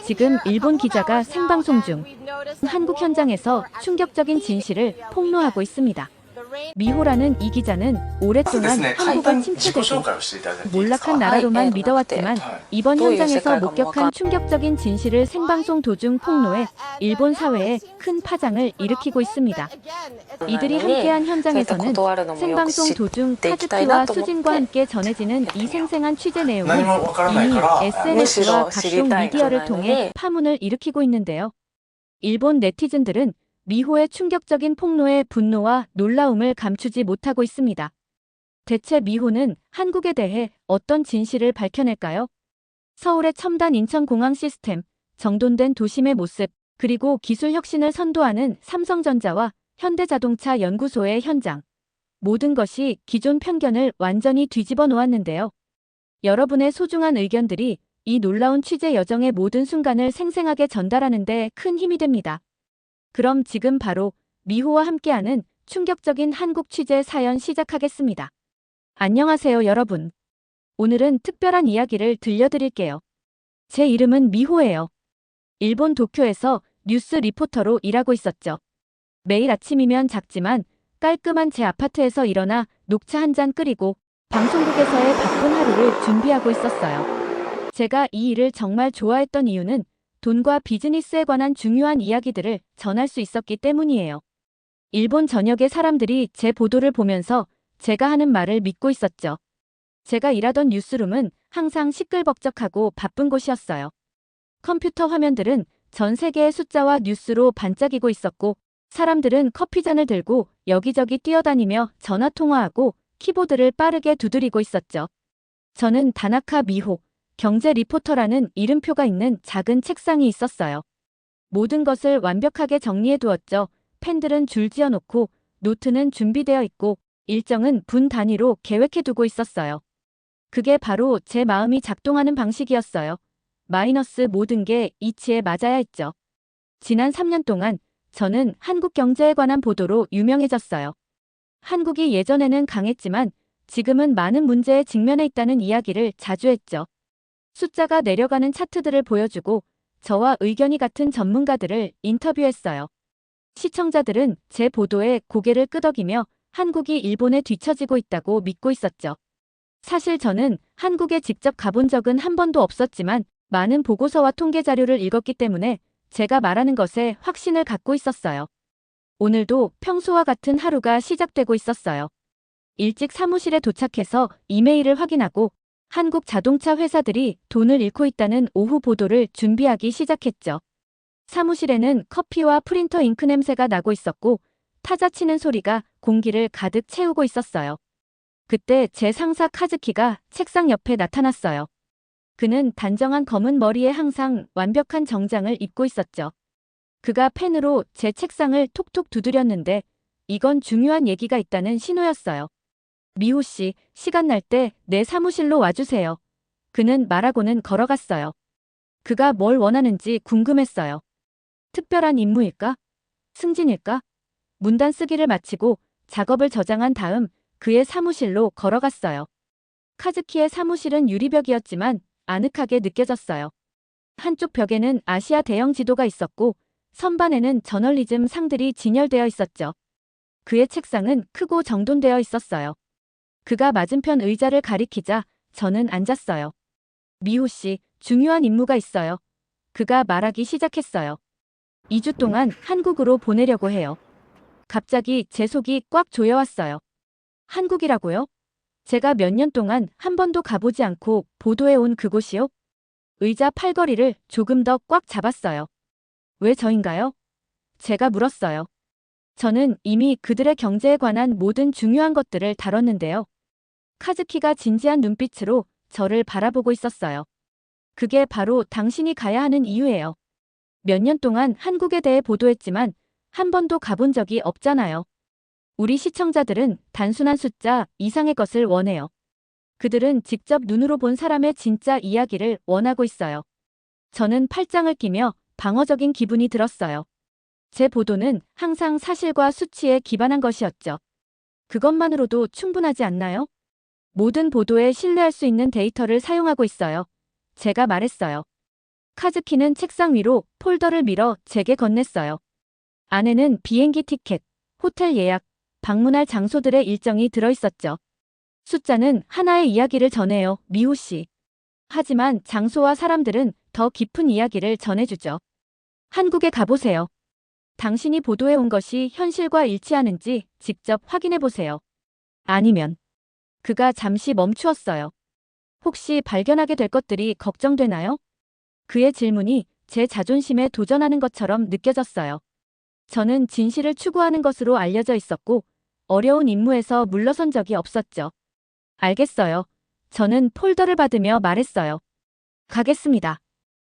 지금 일본 기자가 생방송 중 한국 현장에서 충격적인 진실을 폭로하고 있습니다. 미호라는 이 기자는 오랫동안 한국을 침체되고 몰락한 나라로만 믿어왔지만 이번 현장에서 목격한 충격적인 진실을 생방송 도중 폭로해 일본 사회에 큰 파장을 일으키고 있습니다. 이들이 함께한 현장에서는 생방송 도중 카즈키와 수진과 함께 전해지는 이 생생한 취재 내용은 이미 SNS와 각종 미디어를 통해 파문을 일으키고 있는데요. 일본 네티즌들은 미호의 충격적인 폭로에 분노와 놀라움을 감추지 못하고 있습니다. 대체 미호는 한국에 대해 어떤 진실을 밝혀낼까요? 서울의 첨단 인천공항 시스템, 정돈된 도심의 모습, 그리고 기술 혁신을 선도하는 삼성전자와 현대자동차 연구소의 현장. 모든 것이 기존 편견을 완전히 뒤집어 놓았는데요. 여러분의 소중한 의견들이 이 놀라운 취재 여정의 모든 순간을 생생하게 전달하는 데 큰 힘이 됩니다. 그럼 지금 바로 미호와 함께하는 충격적인 한국 취재 사연 시작하겠습니다. 안녕하세요, 여러분. 오늘은 특별한 이야기를 들려드릴게요. 제 이름은 미호예요. 일본 도쿄에서 뉴스 리포터로 일하고 있었죠. 매일 아침이면 작지만 깔끔한 제 아파트에서 일어나 녹차 한 잔 끓이고 방송국에서의 바쁜 하루를 준비하고 있었어요. 제가 이 일을 정말 좋아했던 이유는 돈과 비즈니스에 관한 중요한 이야기들을 전할 수 있었기 때문이에요. 일본 전역의 사람들이 제 보도를 보면서 제가 하는 말을 믿고 있었죠. 제가 일하던 뉴스룸은 항상 시끌벅적하고 바쁜 곳이었어요. 컴퓨터 화면들은 전 세계의 숫자와 뉴스로 반짝이고 있었고, 사람들은 커피잔을 들고 여기저기 뛰어다니며 전화통화하고 키보드를 빠르게 두드리고 있었죠. 저는 다나카 미호, 경제 리포터라는 이름표가 있는 작은 책상이 있었어요. 모든 것을 완벽하게 정리해 두었죠. 펜들은 줄 지어 놓고 노트는 준비되어 있고 일정은 분 단위로 계획해 두고 있었어요. 그게 바로 제 마음이 작동하는 방식이었어요. 마이너스 모든 게 이치에 맞아야 했죠. 지난 3년 동안 저는 한국 경제에 관한 보도로 유명해졌어요. 한국이 예전에는 강했지만 지금은 많은 문제에 직면해 있다는 이야기를 자주 했죠. 숫자가 내려가는 차트들을 보여주고 저와 의견이 같은 전문가들을 인터뷰했어요. 시청자들은 제 보도에 고개를 끄덕이며 한국이 일본에 뒤처지고 있다고 믿고 있었죠. 사실 저는 한국에 직접 가본 적은 한 번도 없었지만 많은 보고서와 통계 자료를 읽었기 때문에 제가 말하는 것에 확신을 갖고 있었어요. 오늘도 평소와 같은 하루가 시작되고 있었어요. 일찍 사무실에 도착해서 이메일을 확인하고 한국 자동차 회사들이 돈을 잃고 있다는 오후 보도를 준비하기 시작했죠. 사무실에는 커피와 프린터 잉크 냄새가 나고 있었고 타자 치는 소리가 공기를 가득 채우고 있었어요. 그때 제 상사 카즈키가 책상 옆에 나타났어요. 그는 단정한 검은 머리에 항상 완벽한 정장을 입고 있었죠. 그가 펜으로 제 책상을 톡톡 두드렸는데 이건 중요한 얘기가 있다는 신호였어요. 미호 씨, 시간 날 때 내 사무실로 와주세요. 그는 말하고는 걸어갔어요. 그가 뭘 원하는지 궁금했어요. 특별한 임무일까? 승진일까? 문단 쓰기를 마치고 작업을 저장한 다음 그의 사무실로 걸어갔어요. 카즈키의 사무실은 유리벽이었지만 아늑하게 느껴졌어요. 한쪽 벽에는 아시아 대형 지도가 있었고 선반에는 저널리즘 상들이 진열되어 있었죠. 그의 책상은 크고 정돈되어 있었어요. 그가 맞은편 의자를 가리키자 저는 앉았어요. 미호 씨, 중요한 임무가 있어요. 그가 말하기 시작했어요. 2주 동안 한국으로 보내려고 해요. 갑자기 제 속이 꽉 조여왔어요. 한국이라고요? 제가 몇 년 동안 한 번도 가보지 않고 보도해 온 그곳이요? 의자 팔걸이를 조금 더 꽉 잡았어요. 왜 저인가요? 제가 물었어요. 저는 이미 그들의 경제에 관한 모든 중요한 것들을 다뤘는데요. 카즈키가 진지한 눈빛으로 저를 바라보고 있었어요. 그게 바로 당신이 가야 하는 이유예요. 몇 년 동안 한국에 대해 보도했지만 한 번도 가본 적이 없잖아요. 우리 시청자들은 단순한 숫자 이상의 것을 원해요. 그들은 직접 눈으로 본 사람의 진짜 이야기를 원하고 있어요. 저는 팔짱을 끼며 방어적인 기분이 들었어요. 제 보도는 항상 사실과 수치에 기반한 것이었죠. 그것만으로도 충분하지 않나요? 모든 보도에 신뢰할 수 있는 데이터를 사용하고 있어요. 제가 말했어요. 카즈키는 책상 위로 폴더를 밀어 제게 건넸어요. 안에는 비행기 티켓, 호텔 예약, 방문할 장소들의 일정이 들어있었죠. 숫자는 하나의 이야기를 전해요, 미호 씨. 하지만 장소와 사람들은 더 깊은 이야기를 전해주죠. 한국에 가보세요. 당신이 보도해 온 것이 현실과 일치하는지 직접 확인해 보세요. 아니면 그가 잠시 멈추었어요. 혹시 발견하게 될 것들이 걱정되나요? 그의 질문이 제 자존심에 도전하는 것처럼 느껴졌어요. 저는 진실을 추구하는 것으로 알려져 있었고 어려운 임무에서 물러선 적이 없었죠. 알겠어요. 저는 폴더를 받으며 말했어요. 가겠습니다.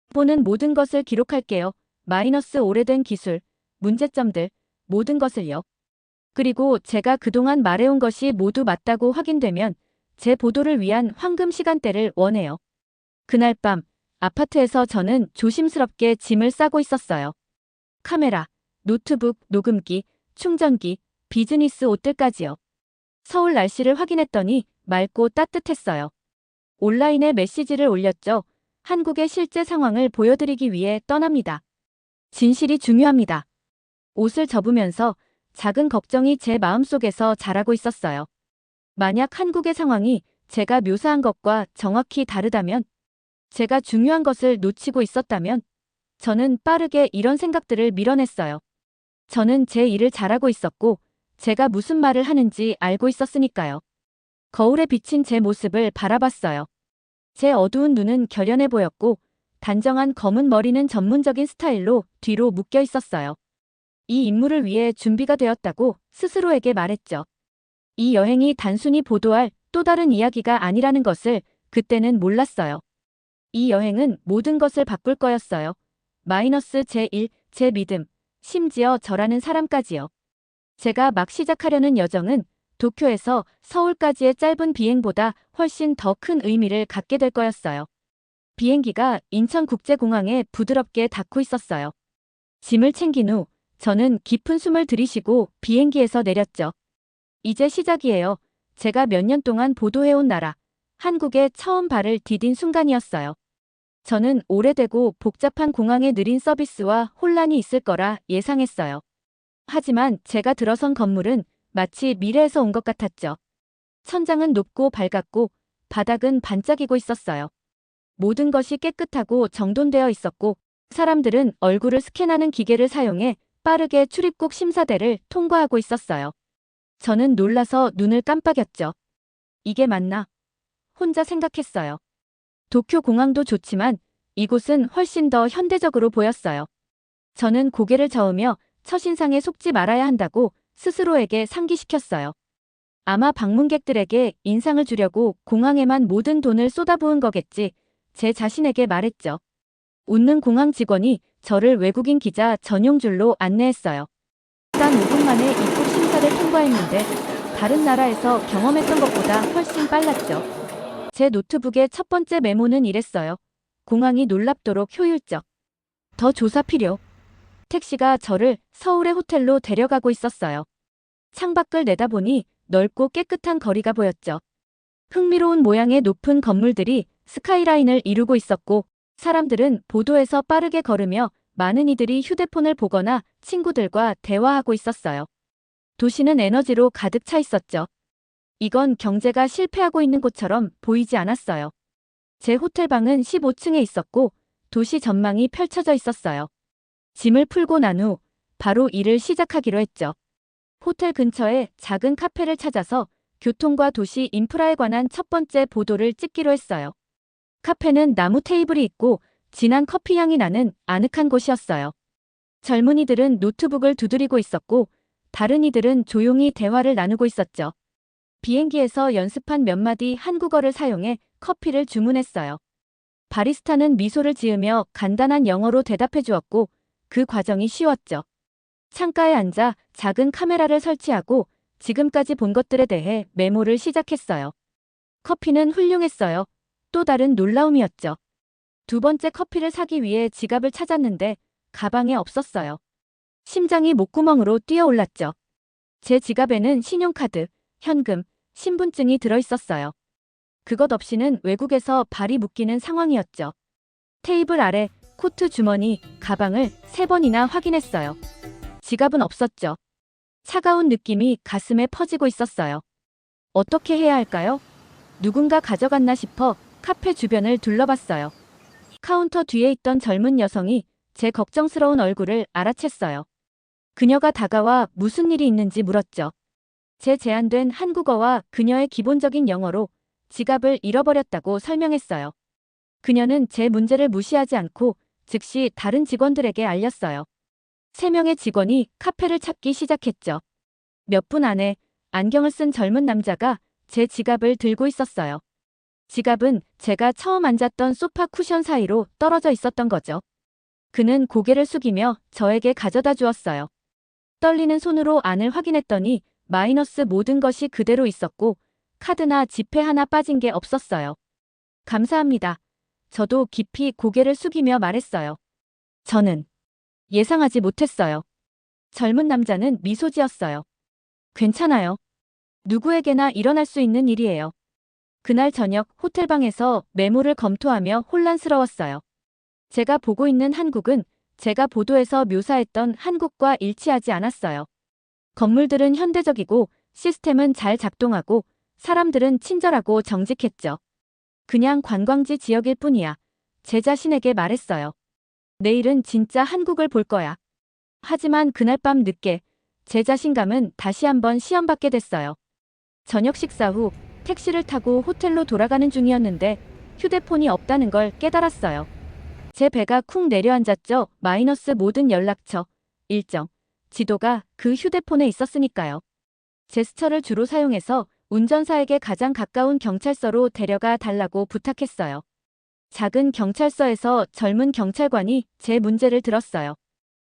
보는 모든 것을 기록할게요. 마이너스 오래된 기술, 문제점들, 모든 것을요. 그리고 제가 그동안 말해온 것이 모두 맞다고 확인되면 제 보도를 위한 황금 시간대를 원해요. 그날 밤 아파트에서 저는 조심스럽게 짐을 싸고 있었어요. 카메라, 노트북, 녹음기, 충전기, 비즈니스 옷들까지요. 서울 날씨를 확인했더니 맑고 따뜻했어요. 온라인에 메시지를 올렸죠. 한국의 실제 상황을 보여드리기 위해 떠납니다. 진실이 중요합니다. 옷을 접으면서 작은 걱정이 제 마음속에서 자라고 있었어요. 만약 한국의 상황이 제가 묘사한 것과 정확히 다르다면, 제가 중요한 것을 놓치고 있었다면, 저는 빠르게 이런 생각들을 밀어냈어요. 저는 제 일을 잘하고 있었고, 제가 무슨 말을 하는지 알고 있었으니까요. 거울에 비친 제 모습을 바라봤어요. 제 어두운 눈은 결연해 보였고, 단정한 검은 머리는 전문적인 스타일로 뒤로 묶여 있었어요. 이 임무를 위해 준비가 되었다고 스스로에게 말했죠. 이 여행이 단순히 보도할 또 다른 이야기가 아니라는 것을 그때는 몰랐어요. 이 여행은 모든 것을 바꿀 거였어요. 마이너스 제1, 제 믿음, 심지어 저라는 사람까지요. 제가 막 시작하려는 여정은 도쿄에서 서울까지의 짧은 비행보다 훨씬 더 큰 의미를 갖게 될 거였어요. 비행기가 인천국제공항에 부드럽게 닿고 있었어요. 짐을 챙긴 후 저는 깊은 숨을 들이쉬고 비행기에서 내렸죠. 이제 시작이에요. 제가 몇 년 동안 보도해온 나라, 한국에 처음 발을 디딘 순간이었어요. 저는 오래되고 복잡한 공항의 느린 서비스와 혼란이 있을 거라 예상했어요. 하지만 제가 들어선 건물은 마치 미래에서 온 것 같았죠. 천장은 높고 밝았고 바닥은 반짝이고 있었어요. 모든 것이 깨끗하고 정돈되어 있었고 사람들은 얼굴을 스캔하는 기계를 사용해 빠르게 출입국 심사대를 통과하고 있었어요. 저는 놀라서 눈을 깜빡였죠. 이게 맞나? 혼자 생각했어요. 도쿄 공항도 좋지만 이곳은 훨씬 더 현대적으로 보였어요. 저는 고개를 저으며 첫인상에 속지 말아야 한다고 스스로에게 상기시켰어요. 아마 방문객들에게 인상을 주려고 공항에만 모든 돈을 쏟아부은 거겠지. 제 자신에게 말했죠. 웃는 공항 직원이 저를 외국인 기자 전용줄로 안내했어요. 단 5분 만에 입국 심사를 통과했는데 다른 나라에서 경험했던 것보다 훨씬 빨랐죠. 제 노트북의 첫 번째 메모는 이랬어요. 공항이 놀랍도록 효율적. 더 조사 필요. 택시가 저를 서울의 호텔로 데려가고 있었어요. 창밖을 내다보니 넓고 깨끗한 거리가 보였죠. 흥미로운 모양의 높은 건물들이 스카이라인을 이루고 있었고 사람들은 보도에서 빠르게 걸으며 많은 이들이 휴대폰을 보거나 친구들과 대화하고 있었어요. 도시는 에너지로 가득 차 있었죠. 이건 경제가 실패하고 있는 곳처럼 보이지 않았어요. 제 호텔방은 15층에 있었고 도시 전망이 펼쳐져 있었어요. 짐을 풀고 난 후 바로 일을 시작하기로 했죠. 호텔 근처에 작은 카페를 찾아서 교통과 도시 인프라에 관한 첫 번째 보도를 찍기로 했어요. 카페는 나무 테이블이 있고 진한 커피 향이 나는 아늑한 곳이었어요. 젊은이들은 노트북을 두드리고 있었고 다른 이들은 조용히 대화를 나누고 있었죠. 비행기에서 연습한 몇 마디 한국어를 사용해 커피를 주문했어요. 바리스타는 미소를 지으며 간단한 영어로 대답해 주었고 그 과정이 쉬웠죠. 창가에 앉아 작은 카메라를 설치하고 지금까지 본 것들에 대해 메모를 시작했어요. 커피는 훌륭했어요. 또 다른 놀라움이었죠. 두 번째 커피를 사기 위해 지갑을 찾았는데 가방에 없었어요. 심장이 목구멍으로 뛰어올랐죠. 제 지갑에는 신용카드, 현금, 신분증이 들어있었어요. 그것 없이는 외국에서 발이 묶이는 상황이었죠. 테이블 아래 코트 주머니, 가방을 3번이나 확인했어요. 지갑은 없었죠. 차가운 느낌이 가슴에 퍼지고 있었어요. 어떻게 해야 할까요? 누군가 가져갔나 싶어 카페 주변을 둘러봤어요. 카운터 뒤에 있던 젊은 여성이 제 걱정스러운 얼굴을 알아챘어요. 그녀가 다가와 무슨 일이 있는지 물었죠. 제 제한된 한국어와 그녀의 기본적인 영어로 지갑을 잃어버렸다고 설명했어요. 그녀는 제 문제를 무시하지 않고 즉시 다른 직원들에게 알렸어요. 3명의 직원이 카페를 찾기 시작했죠. 몇 분 안에 안경을 쓴 젊은 남자가 제 지갑을 들고 있었어요. 지갑은 제가 처음 앉았던 소파 쿠션 사이로 떨어져 있었던 거죠. 그는 고개를 숙이며 저에게 가져다 주었어요. 떨리는 손으로 안을 확인했더니 마이너스 모든 것이 그대로 있었고 카드나 지폐 하나 빠진 게 없었어요. 감사합니다. 저도 깊이 고개를 숙이며 말했어요. 저는 예상하지 못했어요. 젊은 남자는 미소 지었어요. 괜찮아요. 누구에게나 일어날 수 있는 일이에요. 그날 저녁 호텔방에서 메모를 검토하며 혼란스러웠어요. 제가 보고 있는 한국은 제가 보도에서 묘사했던 한국과 일치하지 않았어요. 건물들은 현대적이고 시스템은 잘 작동하고 사람들은 친절하고 정직했죠. 그냥 관광지 지역일 뿐이야. 제 자신에게 말했어요. 내일은 진짜 한국을 볼 거야. 하지만 그날 밤 늦게 제 자신감은 다시 한번 시험받게 됐어요. 저녁 식사 후 택시를 타고 호텔로 돌아가는 중이었는데 휴대폰이 없다는 걸 깨달았어요. 제 배가 쿵 내려앉았죠. 마이너스 모든 연락처, 일정, 지도가 그 휴대폰에 있었으니까요. 제스처를 주로 사용해서 운전사에게 가장 가까운 경찰서로 데려가 달라고 부탁했어요. 작은 경찰서에서 젊은 경찰관이 제 문제를 들었어요.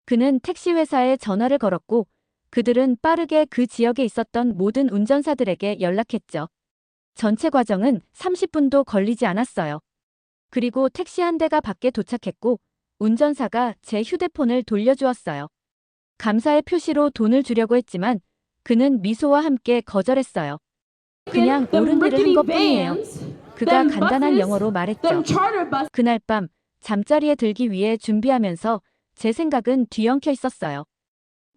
그는 택시 회사에 전화를 걸었고 그들은 빠르게 그 지역에 있었던 모든 운전사들에게 연락했죠. 전체 과정은 30분도 걸리지 않았어요. 그리고 택시 한 대가 밖에 도착했고 운전사가 제 휴대폰을 돌려주었어요. 감사의 표시로 돈을 주려고 했지만 그는 미소와 함께 거절했어요. 그냥 옳은 일을 한 것뿐이에요. 그가 간단한 영어로 말했죠. 그날 밤 잠자리에 들기 위해 준비하면서 제 생각은 뒤엉켜 있었어요.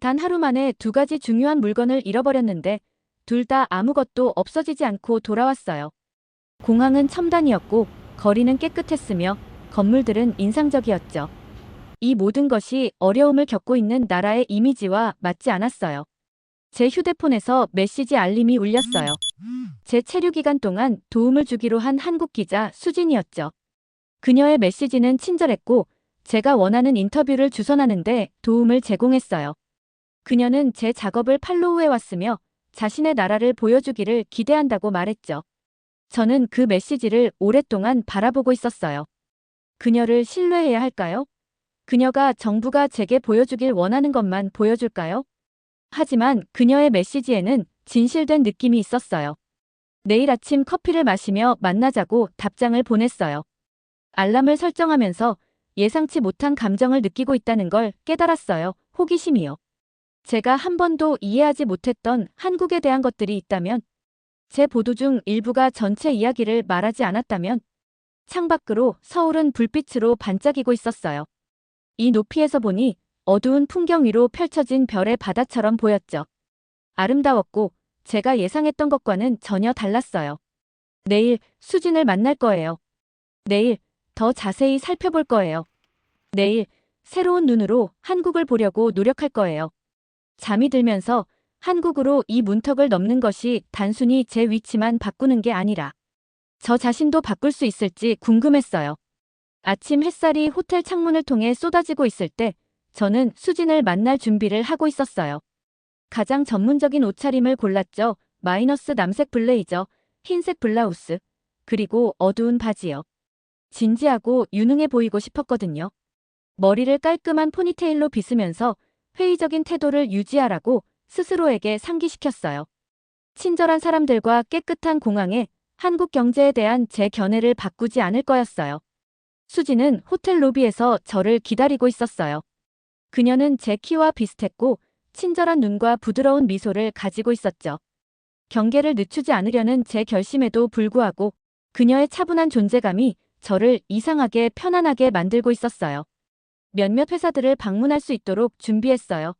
단 하루 만에 2가지 중요한 물건을 잃어버렸는데 둘 다 아무것도 없어지지 않고 돌아왔어요. 공항은 첨단이었고 거리는 깨끗했으며 건물들은 인상적이었죠. 이 모든 것이 어려움을 겪고 있는 나라의 이미지와 맞지 않았어요. 제 휴대폰에서 메시지 알림이 울렸어요. 제 체류 기간 동안 도움을 주기로 한 한국 기자 수진이었죠. 그녀의 메시지는 친절했고 제가 원하는 인터뷰를 주선하는데 도움을 제공했어요. 그녀는 제 작업을 팔로우해왔으며 자신의 나라를 보여주기를 기대한다고 말했죠. 저는 그 메시지를 오랫동안 바라보고 있었어요. 그녀를 신뢰해야 할까요? 그녀가 정부가 제게 보여주길 원하는 것만 보여줄까요? 하지만 그녀의 메시지에는 진실된 느낌이 있었어요. 내일 아침 커피를 마시며 만나자고 답장을 보냈어요. 알람을 설정하면서 예상치 못한 감정을 느끼고 있다는 걸 깨달았어요. 호기심이요. 제가 한 번도 이해하지 못했던 한국에 대한 것들이 있다면, 제 보도 중 일부가 전체 이야기를 말하지 않았다면, 창밖으로 서울은 불빛으로 반짝이고 있었어요. 이 높이에서 보니 어두운 풍경 위로 펼쳐진 별의 바다처럼 보였죠. 아름다웠고 제가 예상했던 것과는 전혀 달랐어요. 내일 수진을 만날 거예요. 내일 더 자세히 살펴볼 거예요. 내일 새로운 눈으로 한국을 보려고 노력할 거예요. 잠이 들면서 한국으로 이 문턱을 넘는 것이 단순히 제 위치만 바꾸는 게 아니라 저 자신도 바꿀 수 있을지 궁금했어요. 아침 햇살이 호텔 창문을 통해 쏟아지고 있을 때 저는 수진을 만날 준비를 하고 있었어요. 가장 전문적인 옷차림을 골랐죠. 마이너스 남색 블레이저, 흰색 블라우스, 그리고 어두운 바지요. 진지하고 유능해 보이고 싶었거든요. 머리를 깔끔한 포니테일로 빗으면서 회의적인 태도를 유지하라고 스스로에게 상기시켰어요. 친절한 사람들과 깨끗한 공항에 한국 경제에 대한 제 견해를 바꾸지 않을 거였어요. 수지는 호텔 로비에서 저를 기다리고 있었어요. 그녀는 제 키와 비슷했고 친절한 눈과 부드러운 미소를 가지고 있었죠. 경계를 늦추지 않으려는 제 결심에도 불구하고 그녀의 차분한 존재감이 저를 이상하게 편안하게 만들고 있었어요. 몇몇 회사들을 방문할 수 있도록 준비했어요.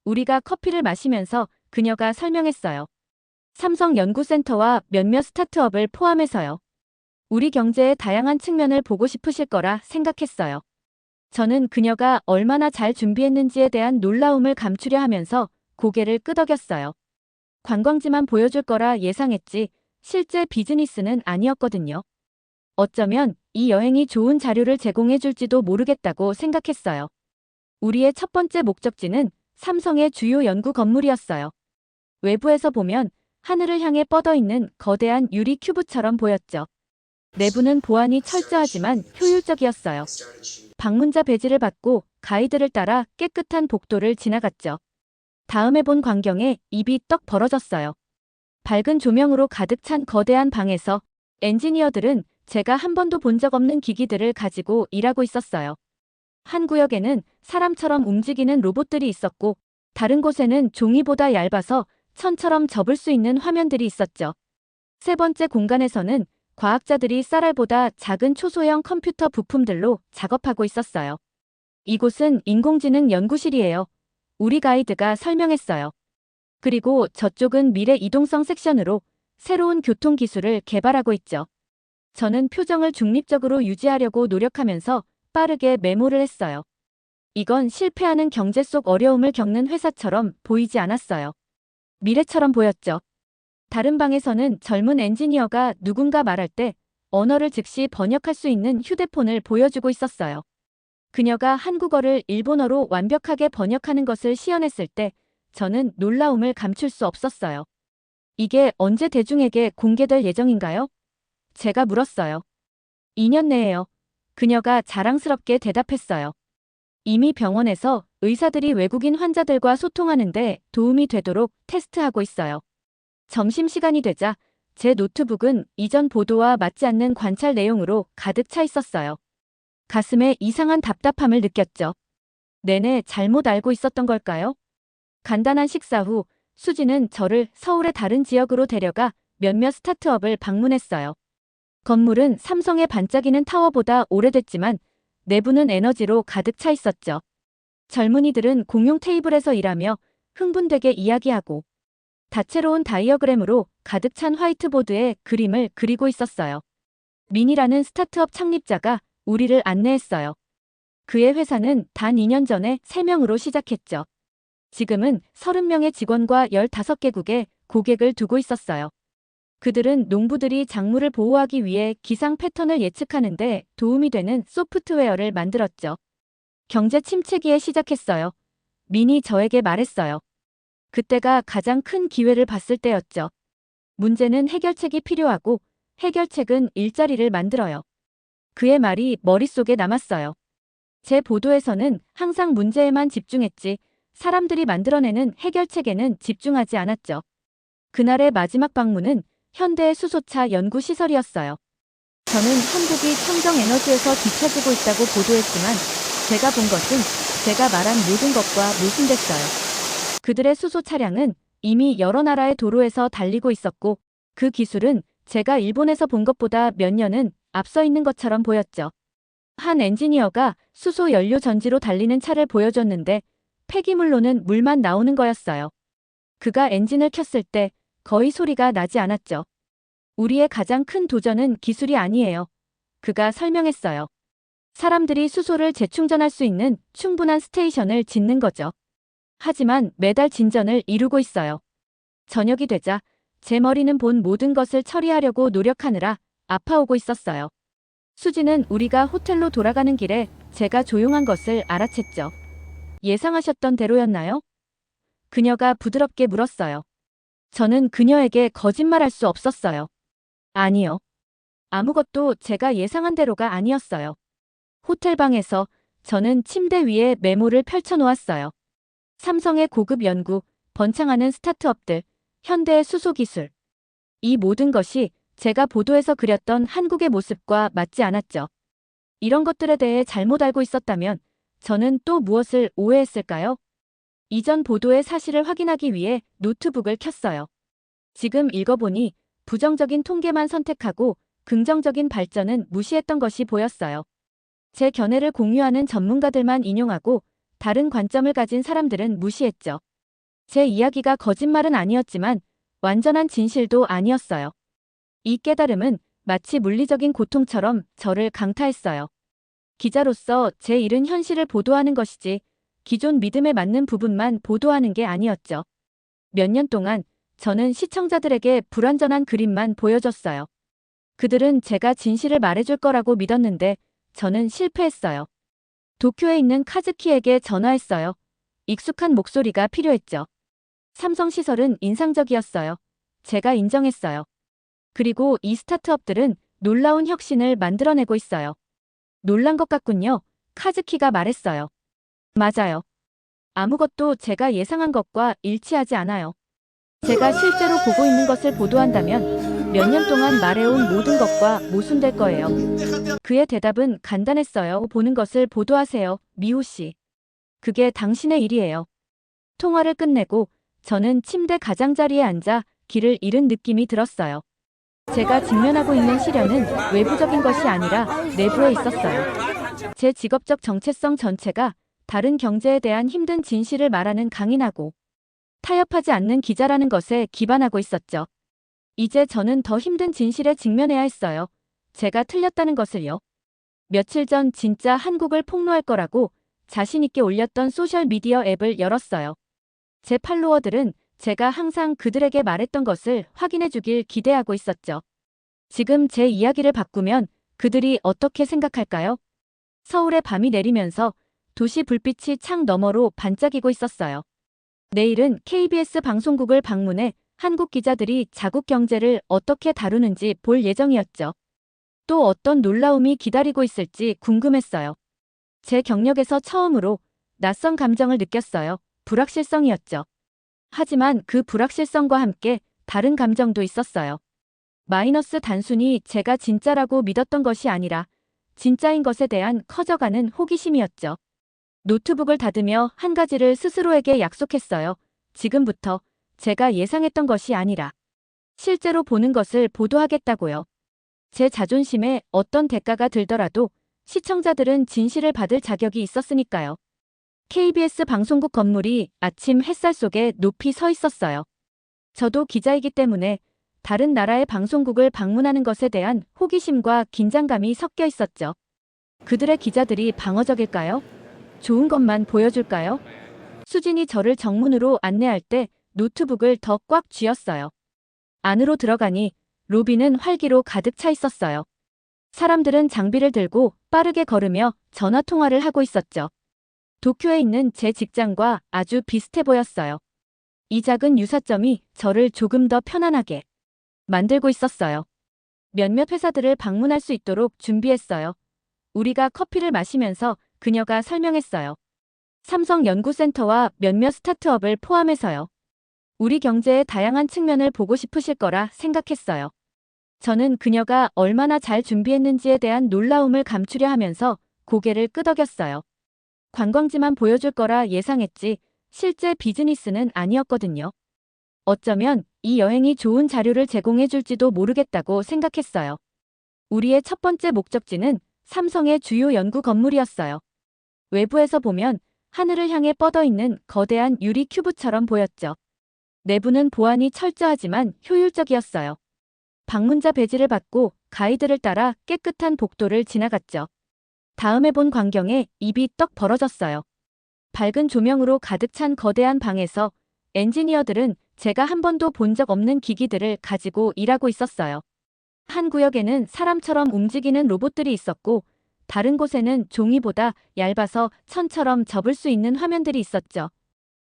우리가 커피를 마시면서 그녀가 설명했어요. 삼성 연구센터와 몇몇 스타트업을 포함해서요. 우리 경제의 다양한 측면을 보고 싶으실 거라 생각했어요. 저는 그녀가 얼마나 잘 준비했는지에 대한 놀라움을 감추려 하면서 고개를 끄덕였어요. 관광지만 보여줄 거라 예상했지 실제 비즈니스는 아니었거든요. 어쩌면 이 여행이 좋은 자료를 제공해 줄지도 모르겠다고 생각했어요. 우리의 첫 번째 목적지는 삼성의 주요 연구 건물이었어요. 외부에서 보면 하늘을 향해 뻗어있는 거대한 유리 큐브처럼 보였죠. 내부는 보안이 철저하지만 효율적이었어요. 방문자 배지를 받고 가이드를 따라 깨끗한 복도를 지나갔죠. 다음에 본 광경에 입이 떡 벌어졌어요. 밝은 조명으로 가득 찬 거대한 방에서 엔지니어들은 제가 한 번도 본 적 없는 기기들을 가지고 일하고 있었어요. 한 구역에는 사람처럼 움직이는 로봇들이 있었고 다른 곳에는 종이보다 얇아서 천처럼 접을 수 있는 화면들이 있었죠. 세 번째 공간에서는 과학자들이 쌀알보다 작은 초소형 컴퓨터 부품들로 작업하고 있었어요. 이곳은 인공지능 연구실이에요. 우리 가이드가 설명했어요. 그리고 저쪽은 미래 이동성 섹션으로 새로운 교통 기술을 개발하고 있죠. 저는 표정을 중립적으로 유지하려고 노력하면서 빠르게 메모를 했어요. 이건 실패하는 경제 속 어려움을 겪는 회사처럼 보이지 않았어요. 미래처럼 보였죠. 다른 방에서는 젊은 엔지니어가 누군가 말할 때 언어를 즉시 번역할 수 있는 휴대폰을 보여주고 있었어요. 그녀가 한국어를 일본어로 완벽하게 번역하는 것을 시연했을 때 저는 놀라움을 감출 수 없었어요. 이게 언제 대중에게 공개될 예정인가요? 제가 물었어요. 2년 내에요. 그녀가 자랑스럽게 대답했어요. 이미 병원에서 의사들이 외국인 환자들과 소통하는데 도움이 되도록 테스트하고 있어요. 점심시간이 되자 제 노트북은 이전 보도와 맞지 않는 관찰 내용으로 가득 차 있었어요. 가슴에 이상한 답답함을 느꼈죠. 내내 잘못 알고 있었던 걸까요? 간단한 식사 후 수지는 저를 서울의 다른 지역으로 데려가 몇몇 스타트업을 방문했어요. 건물은 삼성의 반짝이는 타워보다 오래됐지만 내부는 에너지로 가득 차 있었죠. 젊은이들은 공용 테이블에서 일하며 흥분되게 이야기하고 다채로운 다이어그램으로 가득 찬 화이트보드에 그림을 그리고 있었어요. 민이라는 스타트업 창립자가 우리를 안내했어요. 그의 회사는 단 2년 전에 3명으로 시작했죠. 지금은 30명의 직원과 15개국에 고객을 두고 있었어요. 그들은 농부들이 작물을 보호하기 위해 기상 패턴을 예측하는데 도움이 되는 소프트웨어를 만들었죠. 경제 침체기에 시작했어요. 민이 저에게 말했어요. 그때가 가장 큰 기회를 봤을 때였죠. 문제는 해결책이 필요하고 해결책은 일자리를 만들어요. 그의 말이 머릿속에 남았어요. 제 보도에서는 항상 문제에만 집중했지 사람들이 만들어내는 해결책에는 집중하지 않았죠. 그날의 마지막 방문은 현대의 수소차 연구시설이었어요. 저는 한국이 청정에너지에서 뒤처지고 있다고 보도했지만 제가 본 것은 제가 말한 모든 것과 모순됐어요. 그들의 수소 차량은 이미 여러 나라의 도로에서 달리고 있었고 그 기술은 제가 일본에서 본 것보다 몇 년은 앞서 있는 것처럼 보였죠. 한 엔지니어가 수소 연료 전지로 달리는 차를 보여줬는데 폐기물로는 물만 나오는 거였어요. 그가 엔진을 켰을 때 거의 소리가 나지 않았죠. 우리의 가장 큰 도전은 기술이 아니에요. 그가 설명했어요. 사람들이 수소를 재충전할 수 있는 충분한 스테이션을 짓는 거죠. 하지만 매달 진전을 이루고 있어요. 저녁이 되자 제 머리는 본 모든 것을 처리하려고 노력하느라 아파오고 있었어요. 수지는 우리가 호텔로 돌아가는 길에 제가 조용한 것을 알아챘죠. 예상하셨던 대로였나요? 그녀가 부드럽게 물었어요. 저는 그녀에게 거짓말할 수 없었어요. 아니요. 아무것도 제가 예상한 대로가 아니었어요. 호텔 방에서 저는 침대 위에 메모를 펼쳐놓았어요. 삼성의 고급 연구, 번창하는 스타트업들, 현대의 수소 기술. 이 모든 것이 제가 보도에서 그렸던 한국의 모습과 맞지 않았죠. 이런 것들에 대해 잘못 알고 있었다면 저는 또 무엇을 오해했을까요? 이전 보도의 사실을 확인하기 위해 노트북을 켰어요. 지금 읽어보니 부정적인 통계만 선택하고 긍정적인 발전은 무시했던 것이 보였어요. 제 견해를 공유하는 전문가들만 인용하고 다른 관점을 가진 사람들은 무시했죠. 제 이야기가 거짓말은 아니었지만 완전한 진실도 아니었어요. 이 깨달음은 마치 물리적인 고통처럼 저를 강타했어요. 기자로서 제 일은 현실을 보도하는 것이지 기존 믿음에 맞는 부분만 보도하는 게 아니었죠. 몇 년 동안 저는 시청자들에게 불완전한 그림만 보여줬어요. 그들은 제가 진실을 말해줄 거라고 믿었는데 저는 실패했어요. 도쿄에 있는 카즈키에게 전화했어요. 익숙한 목소리가 필요했죠. 삼성시설은 인상적이었어요. 제가 인정했어요. 그리고 이 스타트업들은 놀라운 혁신을 만들어내고 있어요. 놀란 것 같군요. 카즈키가 말했어요. 맞아요. 아무것도 제가 예상한 것과 일치하지 않아요. 제가 실제로 보고 있는 것을 보도한다면 몇 년 동안 말해온 모든 것과 모순될 거예요. 그의 대답은 간단했어요. 보는 것을 보도하세요, 미호 씨. 그게 당신의 일이에요. 통화를 끝내고 저는 침대 가장자리에 앉아 길을 잃은 느낌이 들었어요. 제가 직면하고 있는 시련은 외부적인 것이 아니라 내부에 있었어요. 제 직업적 정체성 전체가 다른 경제에 대한 힘든 진실을 말하는 강인하고 타협하지 않는 기자라는 것에 기반하고 있었죠. 이제 저는 더 힘든 진실에 직면해야 했어요. 제가 틀렸다는 것을요. 며칠 전 진짜 한국을 폭로할 거라고 자신 있게 올렸던 소셜미디어 앱을 열었어요. 제 팔로워들은 제가 항상 그들에게 말했던 것을 확인해 주길 기대하고 있었죠. 지금 제 이야기를 바꾸면 그들이 어떻게 생각할까요? 서울의 밤이 내리면서 도시 불빛이 창 너머로 반짝이고 있었어요. 내일은 KBS 방송국을 방문해 한국 기자들이 자국 경제를 어떻게 다루는지 볼 예정이었죠. 또 어떤 놀라움이 기다리고 있을지 궁금했어요. 제 경력에서 처음으로 낯선 감정을 느꼈어요. 불확실성이었죠. 하지만 그 불확실성과 함께 다른 감정도 있었어요. 마이너스 단순히 제가 진짜라고 믿었던 것이 아니라 진짜인 것에 대한 커져가는 호기심이었죠. 노트북을 닫으며 한 가지를 스스로에게 약속했어요. 지금부터 제가 예상했던 것이 아니라 실제로 보는 것을 보도하겠다고요. 제 자존심에 어떤 대가가 들더라도 시청자들은 진실을 받을 자격이 있었으니까요. KBS 방송국 건물이 아침 햇살 속에 높이 서 있었어요. 저도 기자이기 때문에 다른 나라의 방송국을 방문하는 것에 대한 호기심과 긴장감이 섞여 있었죠. 그들의 기자들이 방어적일까요? 좋은 것만 보여줄까요? 수진이 저를 정문으로 안내할 때 노트북을 더 꽉 쥐었어요. 안으로 들어가니 로비는 활기로 가득 차 있었어요. 사람들은 장비를 들고 빠르게 걸으며 전화 통화를 하고 있었죠. 도쿄에 있는 제 직장과 아주 비슷해 보였어요. 이 작은 유사점이 저를 조금 더 편안하게 만들고 있었어요. 몇몇 회사들을 방문할 수 있도록 준비했어요. 우리가 커피를 마시면서 그녀가 설명했어요. 삼성 연구센터와 몇몇 스타트업을 포함해서요. 우리 경제의 다양한 측면을 보고 싶으실 거라 생각했어요. 저는 그녀가 얼마나 잘 준비했는지에 대한 놀라움을 감추려 하면서 고개를 끄덕였어요. 관광지만 보여줄 거라 예상했지 실제 비즈니스는 아니었거든요. 어쩌면 이 여행이 좋은 자료를 제공해 줄지도 모르겠다고 생각했어요. 우리의 첫 번째 목적지는 삼성의 주요 연구 건물이었어요. 외부에서 보면 하늘을 향해 뻗어있는 거대한 유리 큐브처럼 보였죠. 내부는 보안이 철저하지만 효율적이었어요. 방문자 배지를 받고 가이드를 따라 깨끗한 복도를 지나갔죠. 다음에 본 광경에 입이 떡 벌어졌어요. 밝은 조명으로 가득 찬 거대한 방에서 엔지니어들은 제가 한 번도 본 적 없는 기기들을 가지고 일하고 있었어요. 한 구역에는 사람처럼 움직이는 로봇들이 있었고 다른 곳에는 종이보다 얇아서 천처럼 접을 수 있는 화면들이 있었죠.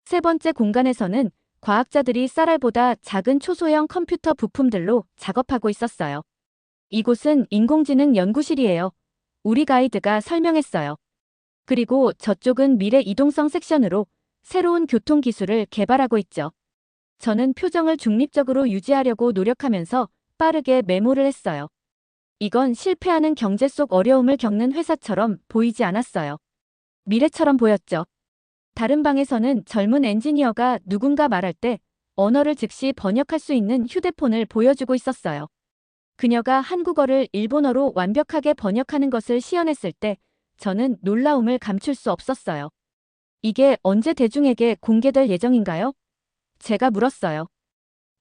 세 번째 공간에서는 과학자들이 쌀알보다 작은 초소형 컴퓨터 부품들로 작업하고 있었어요. 이곳은 인공지능 연구실이에요. 우리 가이드가 설명했어요. 그리고 저쪽은 미래 이동성 섹션으로 새로운 교통 기술을 개발하고 있죠. 저는 표정을 중립적으로 유지하려고 노력하면서 빠르게 메모를 했어요. 이건 실패하는 경제 속 어려움을 겪는 회사처럼 보이지 않았어요. 미래처럼 보였죠. 다른 방에서는 젊은 엔지니어가 누군가 말할 때 언어를 즉시 번역할 수 있는 휴대폰을 보여주고 있었어요. 그녀가 한국어를 일본어로 완벽하게 번역하는 것을 시연했을 때 저는 놀라움을 감출 수 없었어요. 이게 언제 대중에게 공개될 예정인가요? 제가 물었어요.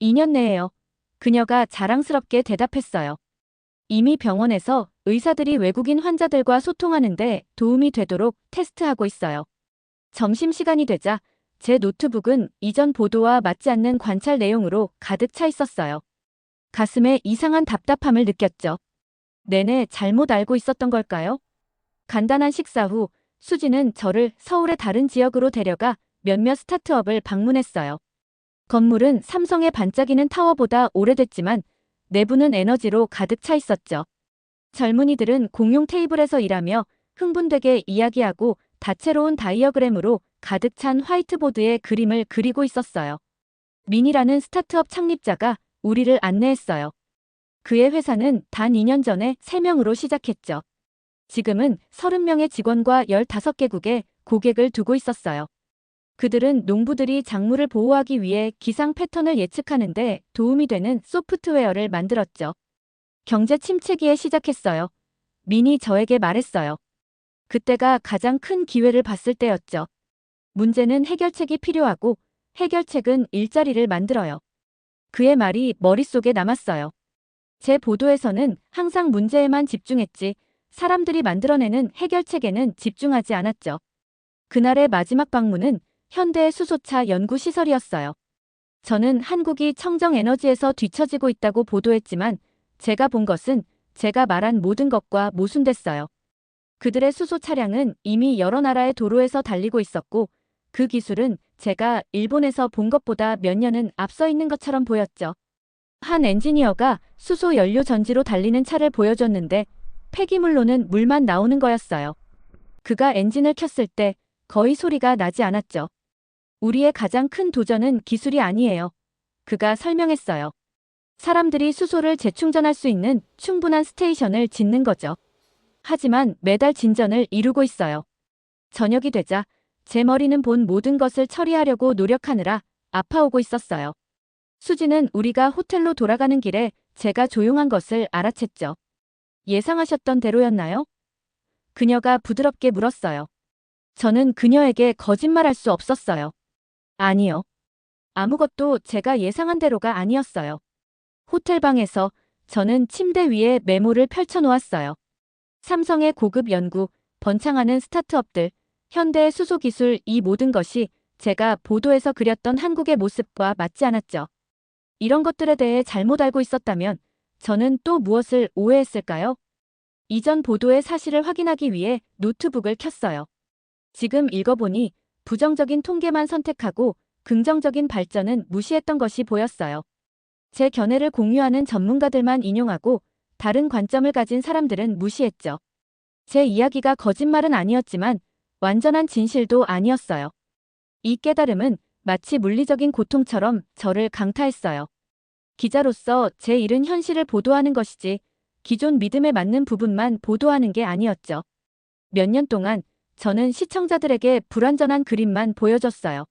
2년 내에요. 그녀가 자랑스럽게 대답했어요. 이미 병원에서 의사들이 외국인 환자들과 소통하는데 도움이 되도록 테스트하고 있어요. 점심시간이 되자 제 노트북은 이전 보도와 맞지 않는 관찰 내용으로 가득 차 있었어요. 가슴에 이상한 답답함을 느꼈죠. 내내 잘못 알고 있었던 걸까요? 간단한 식사 후 수지는 저를 서울의 다른 지역으로 데려가 몇몇 스타트업을 방문했어요. 건물은 삼성의 반짝이는 타워보다 오래됐지만 내부는 에너지로 가득 차 있었죠. 젊은이들은 공용 테이블에서 일하며 흥분되게 이야기하고 다채로운 다이어그램으로 가득 찬 화이트보드에 그림을 그리고 있었어요. 민이라는 스타트업 창립자가 우리를 안내했어요. 그의 회사는 단 2년 전에 3명으로 시작했죠. 지금은 30명의 직원과 15개국에 고객을 두고 있었어요. 그들은 농부들이 작물을 보호하기 위해 기상 패턴을 예측하는데 도움이 되는 소프트웨어를 만들었죠. 경제 침체기에 시작했어요. 민이 저에게 말했어요. 그때가 가장 큰 기회를 봤을 때였죠. 문제는 해결책이 필요하고 해결책은 일자리를 만들어요. 그의 말이 머릿속에 남았어요. 제 보도에서는 항상 문제에만 집중했지 사람들이 만들어내는 해결책에는 집중하지 않았죠. 그날의 마지막 방문은 현대 수소차 연구시설이었어요. 저는 한국이 청정에너지에서 뒤처지고 있다고 보도했지만 제가 본 것은 제가 말한 모든 것과 모순됐어요. 그들의 수소 차량은 이미 여러 나라의 도로에서 달리고 있었고 그 기술은 제가 일본에서 본 것보다 몇 년은 앞서 있는 것처럼 보였죠. 한 엔지니어가 수소 연료 전지로 달리는 차를 보여줬는데 폐기물로는 물만 나오는 거였어요. 그가 엔진을 켰을 때 거의 소리가 나지 않았죠. 우리의 가장 큰 도전은 기술이 아니에요. 그가 설명했어요. 사람들이 수소를 재충전할 수 있는 충분한 스테이션을 짓는 거죠. 하지만 매달 진전을 이루고 있어요. 저녁이 되자 제 머리는 본 모든 것을 처리하려고 노력하느라 아파오고 있었어요. 수지는 우리가 호텔로 돌아가는 길에 제가 조용한 것을 알아챘죠. 예상하셨던 대로였나요? 그녀가 부드럽게 물었어요. 저는 그녀에게 거짓말할 수 없었어요. 아니요. 아무것도 제가 예상한 대로가 아니었어요. 호텔 방에서 저는 침대 위에 메모를 펼쳐놓았어요. 삼성의 고급 연구, 번창하는 스타트업들, 현대의 수소기술 이 모든 것이 제가 보도에서 그렸던 한국의 모습과 맞지 않았죠. 이런 것들에 대해 잘못 알고 있었다면 저는 또 무엇을 오해했을까요? 이전 보도의 사실을 확인하기 위해 노트북을 켰어요. 지금 읽어보니 부정적인 통계만 선택하고 긍정적인 발전은 무시했던 것이 보였어요. 제 견해를 공유하는 전문가들만 인용하고 다른 관점을 가진 사람들은 무시했죠. 제 이야기가 거짓말은 아니었지만 완전한 진실도 아니었어요. 이 깨달음은 마치 물리적인 고통처럼 저를 강타했어요. 기자로서 제 일은 현실을 보도하는 것이지 기존 믿음에 맞는 부분만 보도하는 게 아니었죠. 몇 년 동안 저는 시청자들에게 불완전한 그림만 보여줬어요.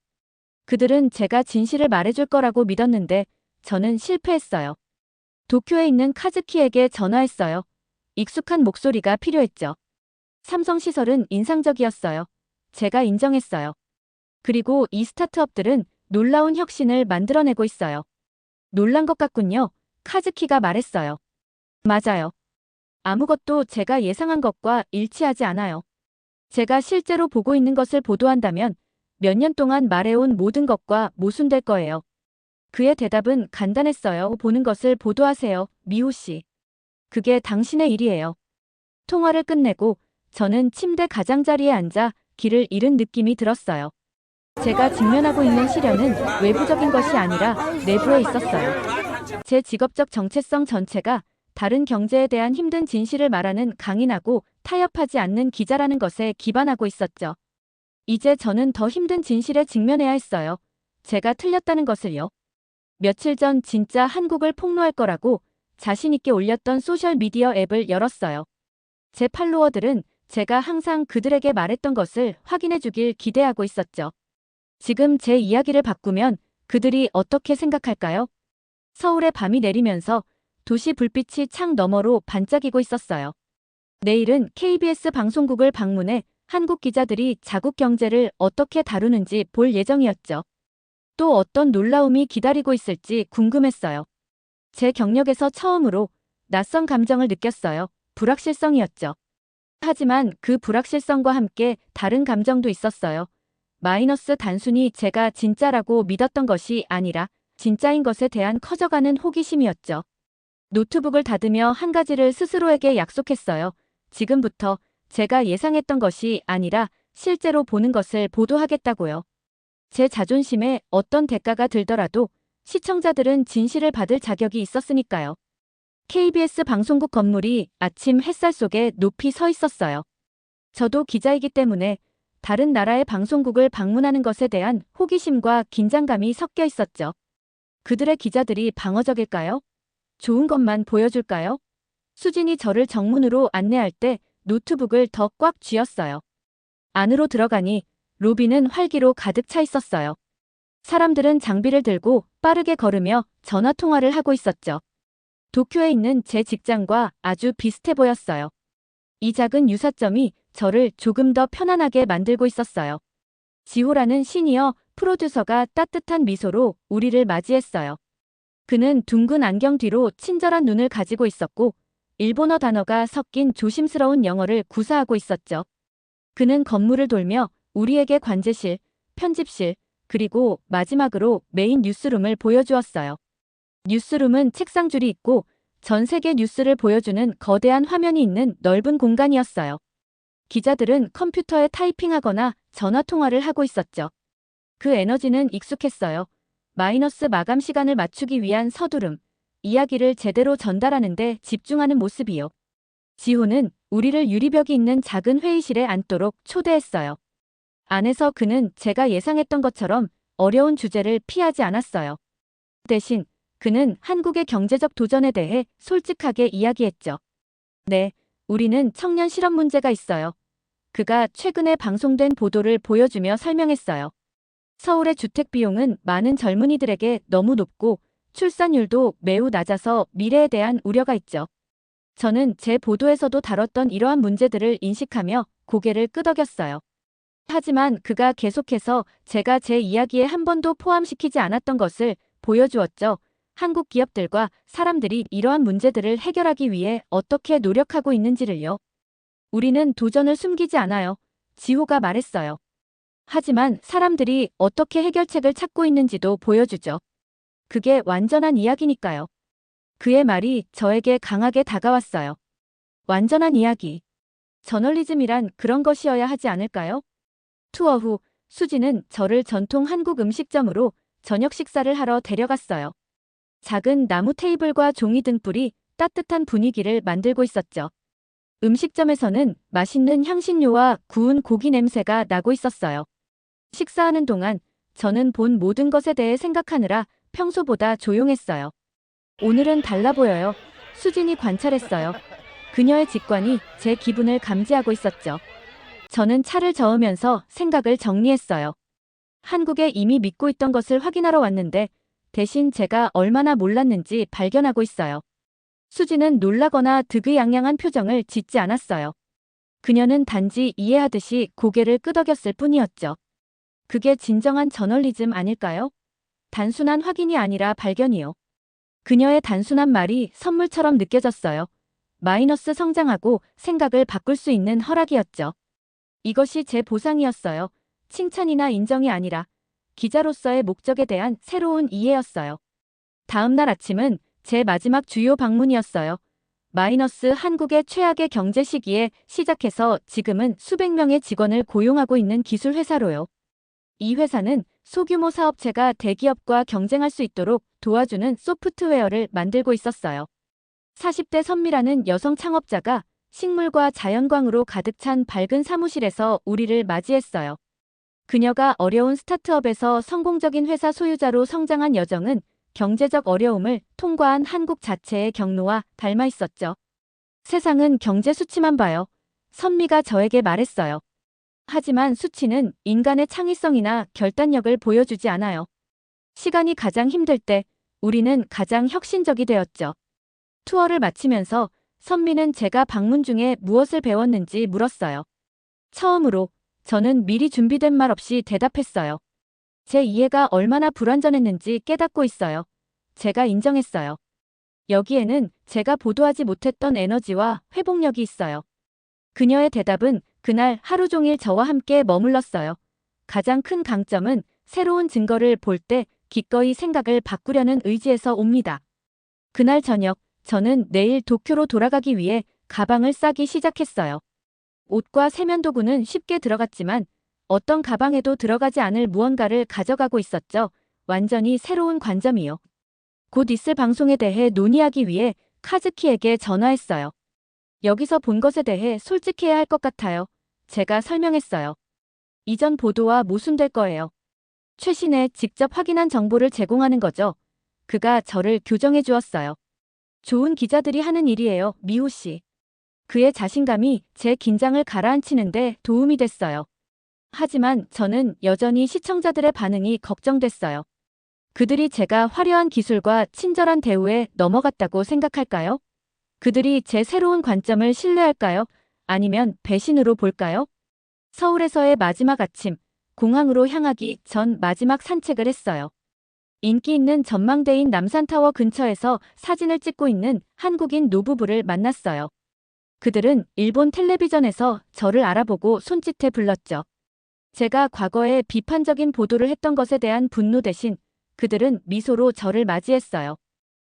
그들은 제가 진실을 말해줄 거라고 믿었는데 저는 실패했어요. 도쿄에 있는 카즈키에게 전화했어요. 익숙한 목소리가 필요했죠. 삼성시설은 인상적이었어요. 제가 인정했어요. 그리고 이 스타트업들은 놀라운 혁신을 만들어내고 있어요. 놀란 것 같군요. 카즈키가 말했어요. 맞아요. 아무것도 제가 예상한 것과 일치하지 않아요. 제가 실제로 보고 있는 것을 보도한다면 몇 년 동안 말해온 모든 것과 모순될 거예요. 그의 대답은 간단했어요. 보는 것을 보도하세요, 미호 씨. 그게 당신의 일이에요. 통화를 끝내고 저는 침대 가장자리에 앉아 길을 잃은 느낌이 들었어요. 제가 직면하고 있는 시련은 외부적인 것이 아니라 내부에 있었어요. 제 직업적 정체성 전체가 다른 경제에 대한 힘든 진실을 말하는 강인하고 타협하지 않는 기자라는 것에 기반하고 있었죠. 이제 저는 더 힘든 진실에 직면해야 했어요. 제가 틀렸다는 것을요. 며칠 전 진짜 한국을 폭로할 거라고 자신 있게 올렸던 소셜미디어 앱을 열었어요. 제 팔로워들은 제가 항상 그들에게 말했던 것을 확인해 주길 기대하고 있었죠. 지금 제 이야기를 바꾸면 그들이 어떻게 생각할까요? 서울의 밤이 내리면서 도시 불빛이 창 너머로 반짝이고 있었어요. 내일은 KBS 방송국을 방문해 한국 기자들이 자국 경제를 어떻게 다루는지 볼 예정이었죠. 또 어떤 놀라움이 기다리고 있을지 궁금했어요. 제 경력에서 처음으로 낯선 감정을 느꼈어요. 불확실성이었죠. 하지만 그 불확실성과 함께 다른 감정도 있었어요. 마이너스 단순히 제가 진짜라고 믿었던 것이 아니라 진짜인 것에 대한 커져가는 호기심이었죠. 노트북을 닫으며 한 가지를 스스로에게 약속했어요. 지금부터 제가 예상했던 것이 아니라 실제로 보는 것을 보도하겠다고요. 제 자존심에 어떤 대가가 들더라도 시청자들은 진실을 받을 자격이 있었으니까요. KBS 방송국 건물이 아침 햇살 속에 높이 서 있었어요. 저도 기자이기 때문에 다른 나라의 방송국을 방문하는 것에 대한 호기심과 긴장감이 섞여 있었죠. 그들의 기자들이 방어적일까요? 좋은 것만 보여줄까요? 수진이 저를 정문으로 안내할 때 노트북을 더 꽉 쥐었어요. 안으로 들어가니 로비는 활기로 가득 차 있었어요. 사람들은 장비를 들고 빠르게 걸으며 전화 통화를 하고 있었죠. 도쿄에 있는 제 직장과 아주 비슷해 보였어요. 이 작은 유사점이 저를 조금 더 편안하게 만들고 있었어요. 지호라는 시니어 프로듀서가 따뜻한 미소로 우리를 맞이했어요. 그는 둥근 안경 뒤로 친절한 눈을 가지고 있었고 일본어 단어가 섞인 조심스러운 영어를 구사하고 있었죠. 그는 건물을 돌며 우리에게 관제실, 편집실, 그리고 마지막으로 메인 뉴스룸을 보여주었어요. 뉴스룸은 책상 줄이 있고 전 세계 뉴스를 보여주는 거대한 화면이 있는 넓은 공간이었어요. 기자들은 컴퓨터에 타이핑하거나 전화통화를 하고 있었죠. 그 에너지는 익숙했어요. 마이너스 마감 시간을 맞추기 위한 서두름, 이야기를 제대로 전달하는 데 집중하는 모습이요. 지호는 우리를 유리벽이 있는 작은 회의실에 앉도록 초대했어요. 안에서 그는 제가 예상했던 것처럼 어려운 주제를 피하지 않았어요. 대신 그는 한국의 경제적 도전에 대해 솔직하게 이야기했죠. 네, 우리는 청년 실업 문제가 있어요. 그가 최근에 방송된 보도를 보여주며 설명했어요. 서울의 주택 비용은 많은 젊은이들에게 너무 높고 출산율도 매우 낮아서 미래에 대한 우려가 있죠. 저는 제 보도에서도 다뤘던 이러한 문제들을 인식하며 고개를 끄덕였어요. 하지만 그가 계속해서 제가 제 이야기에 한 번도 포함시키지 않았던 것을 보여주었죠. 한국 기업들과 사람들이 이러한 문제들을 해결하기 위해 어떻게 노력하고 있는지를요. 우리는 도전을 숨기지 않아요. 지호가 말했어요. 하지만 사람들이 어떻게 해결책을 찾고 있는지도 보여주죠. 그게 완전한 이야기니까요. 그의 말이 저에게 강하게 다가왔어요. 완전한 이야기. 저널리즘이란 그런 것이어야 하지 않을까요? 투어 후 수지는 저를 전통 한국 음식점으로 저녁 식사를 하러 데려갔어요. 작은 나무 테이블과 종이 등불이 따뜻한 분위기를 만들고 있었죠. 음식점에서는 맛있는 향신료와 구운 고기 냄새가 나고 있었어요. 식사하는 동안 저는 본 모든 것에 대해 생각하느라 평소보다 조용했어요. 오늘은 달라 보여요. 수진이 관찰했어요. 그녀의 직관이 제 기분을 감지하고 있었죠. 저는 차를 저으면서 생각을 정리했어요. 한국에 이미 믿고 있던 것을 확인하러 왔는데 대신 제가 얼마나 몰랐는지 발견하고 있어요. 수지는 놀라거나 득의양양한 표정을 짓지 않았어요. 그녀는 단지 이해하듯이 고개를 끄덕였을 뿐이었죠. 그게 진정한 저널리즘 아닐까요? 단순한 확인이 아니라 발견이요. 그녀의 단순한 말이 선물처럼 느껴졌어요. 마이너스 성장하고 생각을 바꿀 수 있는 허락이었죠. 이것이 제 보상이었어요. 칭찬이나 인정이 아니라 기자로서의 목적에 대한 새로운 이해였어요. 다음 날 아침은 제 마지막 주요 방문이었어요. 마이너스 한국의 최악의 경제 시기에 시작해서 지금은 수백 명의 직원을 고용하고 있는 기술 회사로요. 이 회사는 소규모 사업체가 대기업과 경쟁할 수 있도록 도와주는 소프트웨어를 만들고 있었어요. 40대 선미라는 여성 창업자가 식물과 자연광으로 가득 찬 밝은 사무실에서 우리를 맞이했어요. 그녀가 어려운 스타트업에서 성공적인 회사 소유자로 성장한 여정은 경제적 어려움을 통과한 한국 자체의 경로와 닮아 있었죠. 세상은 경제 수치만 봐요. 선미가 저에게 말했어요. 하지만 수치는 인간의 창의성이나 결단력을 보여주지 않아요. 시간이 가장 힘들 때 우리는 가장 혁신적이 되었죠. 투어를 마치면서 선미는 제가 방문 중에 무엇을 배웠는지 물었어요. 처음으로 저는 미리 준비된 말 없이 대답했어요. 제 이해가 얼마나 불완전했는지 깨닫고 있어요. 제가 인정했어요. 여기에는 제가 보도하지 못했던 에너지와 회복력이 있어요. 그녀의 대답은 그날 하루 종일 저와 함께 머물렀어요. 가장 큰 강점은 새로운 증거를 볼 때 기꺼이 생각을 바꾸려는 의지에서 옵니다. 그날 저녁, 저는 내일 도쿄로 돌아가기 위해 가방을 싸기 시작했어요. 옷과 세면도구는 쉽게 들어갔지만 어떤 가방에도 들어가지 않을 무언가를 가져가고 있었죠. 완전히 새로운 관점이요. 곧 있을 방송에 대해 논의하기 위해 카즈키에게 전화했어요. 여기서 본 것에 대해 솔직해야 할 것 같아요. 제가 설명했어요. 이전 보도와 모순될 거예요. 최신에 직접 확인한 정보를 제공하는 거죠. 그가 저를 교정해 주었어요. 좋은 기자들이 하는 일이에요, 미호 씨. 그의 자신감이 제 긴장을 가라앉히는데 도움이 됐어요. 하지만 저는 여전히 시청자들의 반응이 걱정됐어요. 그들이 제가 화려한 기술과 친절한 대우에 넘어갔다고 생각할까요? 그들이 제 새로운 관점을 신뢰할까요? 아니면 배신으로 볼까요? 서울에서의 마지막 아침, 공항으로 향하기 전 마지막 산책을 했어요. 인기 있는 전망대인 남산타워 근처에서 사진을 찍고 있는 한국인 노부부를 만났어요. 그들은 일본 텔레비전에서 저를 알아보고 손짓해 불렀죠. 제가 과거에 비판적인 보도를 했던 것에 대한 분노 대신 그들은 미소로 저를 맞이했어요.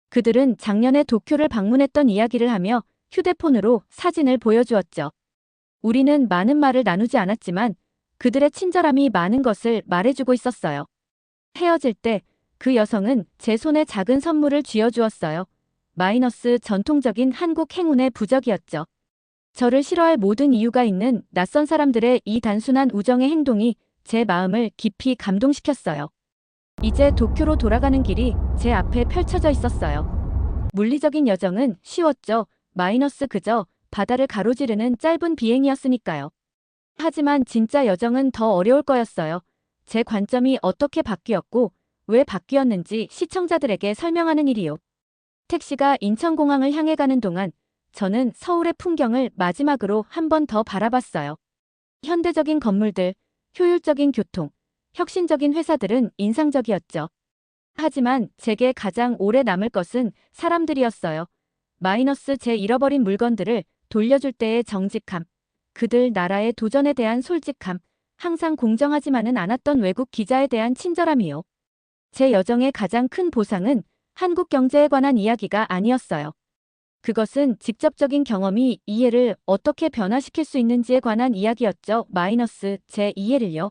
그들은 작년에 도쿄를 방문했던 이야기를 하며 휴대폰으로 사진을 보여주었죠. 우리는 많은 말을 나누지 않았지만 그들의 친절함이 많은 것을 말해주고 있었어요. 헤어질 때 그 여성은 제 손에 작은 선물을 쥐어주었어요. 마이너스 전통적인 한국 행운의 부적이었죠. 저를 싫어할 모든 이유가 있는 낯선 사람들의 이 단순한 우정의 행동이 제 마음을 깊이 감동시켰어요. 이제 도쿄로 돌아가는 길이 제 앞에 펼쳐져 있었어요. 물리적인 여정은 쉬웠죠. 마이너스 그저 바다를 가로지르는 짧은 비행이었으니까요. 하지만 진짜 여정은 더 어려울 거였어요. 제 관점이 어떻게 바뀌었고 왜 바뀌었는지 시청자들에게 설명하는 일이요. 택시가 인천공항을 향해 가는 동안 저는 서울의 풍경을 마지막으로 한 번 더 바라봤어요. 현대적인 건물들, 효율적인 교통, 혁신적인 회사들은 인상적이었죠. 하지만 제게 가장 오래 남을 것은 사람들이었어요. 마이너스 제 잃어버린 물건들을 돌려줄 때의 정직함, 그들 나라의 도전에 대한 솔직함, 항상 공정하지만은 않았던 외국 기자에 대한 친절함이요. 제 여정의 가장 큰 보상은 한국 경제에 관한 이야기가 아니었어요. 그것은 직접적인 경험이 이해를 어떻게 변화시킬 수 있는지에 관한 이야기였죠. 마이너스 제 이해를요.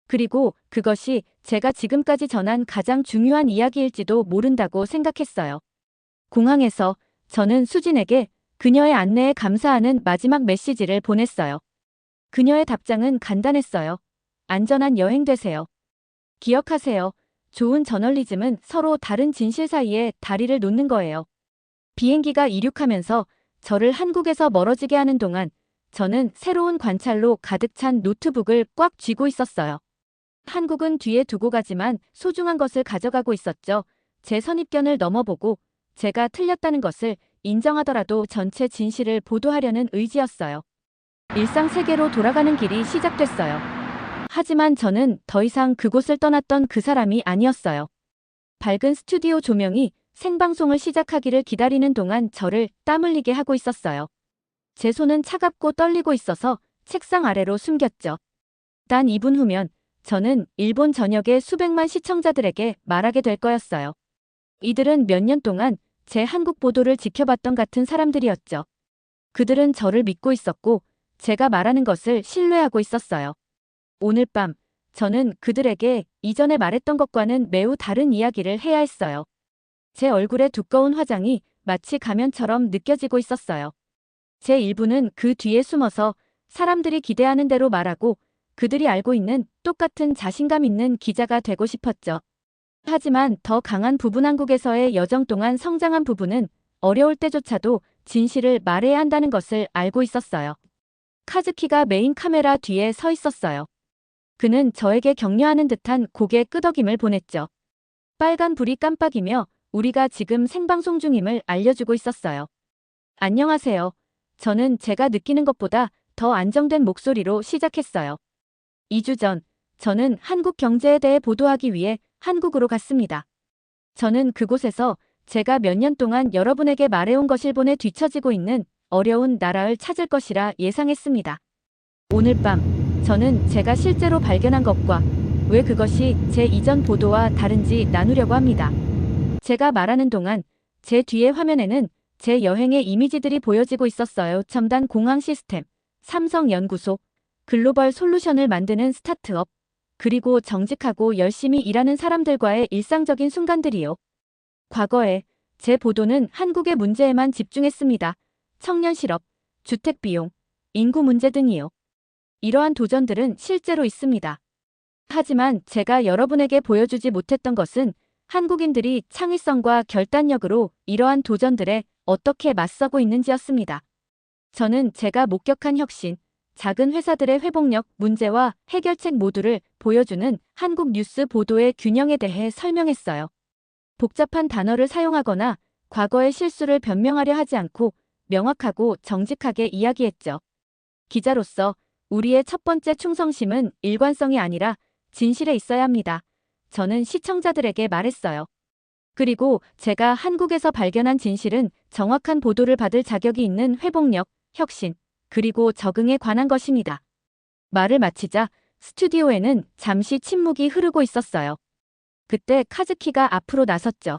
그리고 그것이 제가 지금까지 전한 가장 중요한 이야기일지도 모른다고 생각했어요. 공항에서 저는 수진에게 그녀의 안내에 감사하는 마지막 메시지를 보냈어요. 그녀의 답장은 간단했어요. 안전한 여행 되세요. 기억하세요. 좋은 저널리즘은 서로 다른 진실 사이에 다리를 놓는 거예요. 비행기가 이륙하면서 저를 한국에서 멀어지게 하는 동안 저는 새로운 관찰로 가득 찬 노트북을 꽉 쥐고 있었어요. 한국은 뒤에 두고 가지만 소중한 것을 가져가고 있었죠. 제 선입견을 넘어보고 제가 틀렸다는 것을 인정하더라도 전체 진실을 보도하려는 의지였어요. 일상 세계로 돌아가는 길이 시작됐어요. 하지만 저는 더 이상 그곳을 떠났던 그 사람이 아니었어요. 밝은 스튜디오 조명이 생방송을 시작하기를 기다리는 동안 저를 땀 흘리게 하고 있었어요. 제 손은 차갑고 떨리고 있어서 책상 아래로 숨겼죠. 단 2분 후면 저는 일본 전역의 수백만 시청자들에게 말하게 될 거였어요. 이들은 몇 년 동안 제 한국 보도를 지켜봤던 같은 사람들이었죠. 그들은 저를 믿고 있었고 제가 말하는 것을 신뢰하고 있었어요. 오늘 밤 저는 그들에게 이전에 말했던 것과는 매우 다른 이야기를 해야 했어요. 제 얼굴에 두꺼운 화장이 마치 가면처럼 느껴지고 있었어요. 제 일부는 그 뒤에 숨어서 사람들이 기대하는 대로 말하고 그들이 알고 있는 똑같은 자신감 있는 기자가 되고 싶었죠. 하지만 더 강한 부분 한국에서의 여정 동안 성장한 부분은 어려울 때조차도 진실을 말해야 한다는 것을 알고 있었어요. 카즈키가 메인 카메라 뒤에 서 있었어요. 그는 저에게 격려하는 듯한 고개 끄덕임을 보냈죠. 빨간 불이 깜빡이며 우리가 지금 생방송 중임을 알려주고 있었어요. 안녕하세요. 저는 제가 느끼는 것보다 더 안정된 목소리로 시작했어요. 2주 전, 저는 한국 경제에 대해 보도하기 위해 한국으로 갔습니다. 저는 그곳에서 제가 몇 년 동안 여러분에게 말해온 것 일본에 뒤처지고 있는 어려운 나라를 찾을 것이라 예상했습니다. 오늘 밤, 저는 제가 실제로 발견한 것과 왜 그것이 제 이전 보도와 다른지 나누려고 합니다. 제가 말하는 동안 제 뒤의 화면에는 제 여행의 이미지들이 보여지고 있었어요. 첨단 공항 시스템, 삼성연구소, 글로벌 솔루션을 만드는 스타트업, 그리고 정직하고 열심히 일하는 사람들과의 일상적인 순간들이요. 과거에 제 보도는 한국의 문제에만 집중했습니다. 청년 실업, 주택 비용, 인구 문제 등이요. 이러한 도전들은 실제로 있습니다. 하지만 제가 여러분에게 보여주지 못했던 것은 한국인들이 창의성과 결단력으로 이러한 도전들에 어떻게 맞서고 있는지였습니다. 저는 제가 목격한 혁신, 작은 회사들의 회복력, 문제와 해결책 모두를 보여주는 한국 뉴스 보도의 균형에 대해 설명했어요. 복잡한 단어를 사용하거나 과거의 실수를 변명하려 하지 않고 명확하고 정직하게 이야기했죠. 기자로서 우리의 첫 번째 충성심은 일관성이 아니라 진실에 있어야 합니다. 저는 시청자들에게 말했어요. 그리고 제가 한국에서 발견한 진실은 정확한 보도를 받을 자격이 있는 회복력, 혁신, 그리고 적응에 관한 것입니다. 말을 마치자 스튜디오에는 잠시 침묵이 흐르고 있었어요. 그때 카즈키가 앞으로 나섰죠.